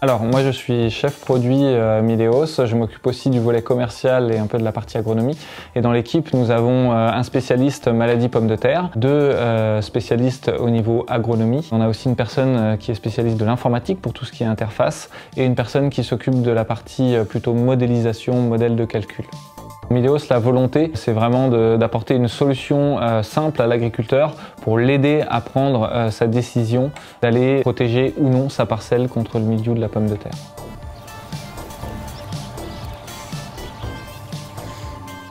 Alors moi je suis chef produit Mileos, je m'occupe aussi du volet commercial et un peu de la partie agronomie. Et dans l'équipe nous avons un spécialiste maladie pommes de terre, deux spécialistes au niveau agronomie. On a aussi une personne qui est spécialiste de l'informatique pour tout ce qui est interface et une personne qui s'occupe de la partie plutôt modélisation, modèle de calcul. Mileos, la volonté, c'est vraiment d'apporter une solution simple à l'agriculteur pour l'aider à prendre sa décision d'aller protéger ou non sa parcelle contre le mildiou de la pomme de terre.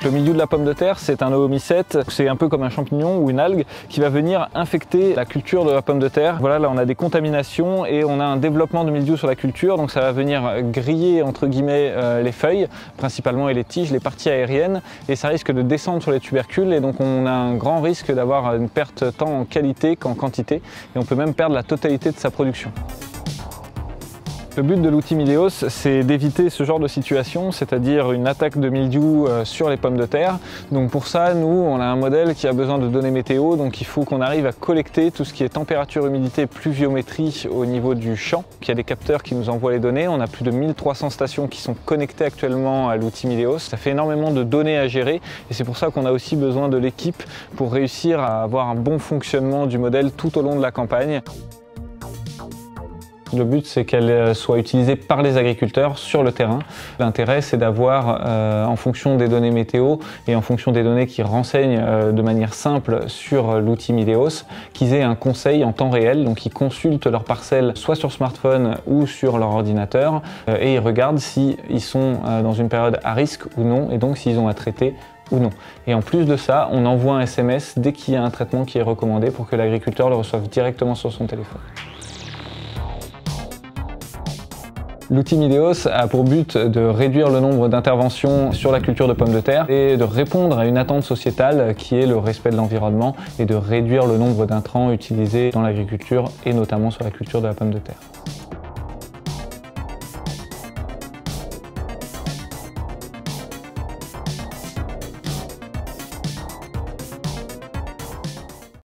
Le mildiou de la pomme de terre, c'est un oomycète, c'est un peu comme un champignon ou une algue qui va venir infecter la culture de la pomme de terre. Voilà, là on a des contaminations et on a un développement de mildiou sur la culture, donc ça va venir griller entre guillemets les feuilles, principalement et les tiges, les parties aériennes, et ça risque de descendre sur les tubercules et donc on a un grand risque d'avoir une perte tant en qualité qu'en quantité et on peut même perdre la totalité de sa production. Le but de l'outil Mileos, c'est d'éviter ce genre de situation, c'est-à-dire une attaque de mildiou sur les pommes de terre. Donc pour ça, nous, on a un modèle qui a besoin de données météo, donc il faut qu'on arrive à collecter tout ce qui est température, humidité, pluviométrie au niveau du champ. Il y a des capteurs qui nous envoient les données, on a plus de 1300 stations qui sont connectées actuellement à l'outil Mileos. Ça fait énormément de données à gérer et c'est pour ça qu'on a aussi besoin de l'équipe pour réussir à avoir un bon fonctionnement du modèle tout au long de la campagne. Le but, c'est qu'elle soit utilisée par les agriculteurs sur le terrain. L'intérêt, c'est d'avoir, en fonction des données météo et en fonction des données qui renseignent de manière simple sur l'outil Mileos, qu'ils aient un conseil en temps réel. Donc, ils consultent leur parcelle soit sur smartphone ou sur leur ordinateur et ils regardent s'ils sont dans une période à risque ou non et donc s'ils ont à traiter ou non. Et en plus de ça, on envoie un SMS dès qu'il y a un traitement qui est recommandé pour que l'agriculteur le reçoive directement sur son téléphone. L'outil Mileos a pour but de réduire le nombre d'interventions sur la culture de pommes de terre et de répondre à une attente sociétale qui est le respect de l'environnement et de réduire le nombre d'intrants utilisés dans l'agriculture et notamment sur la culture de la pomme de terre.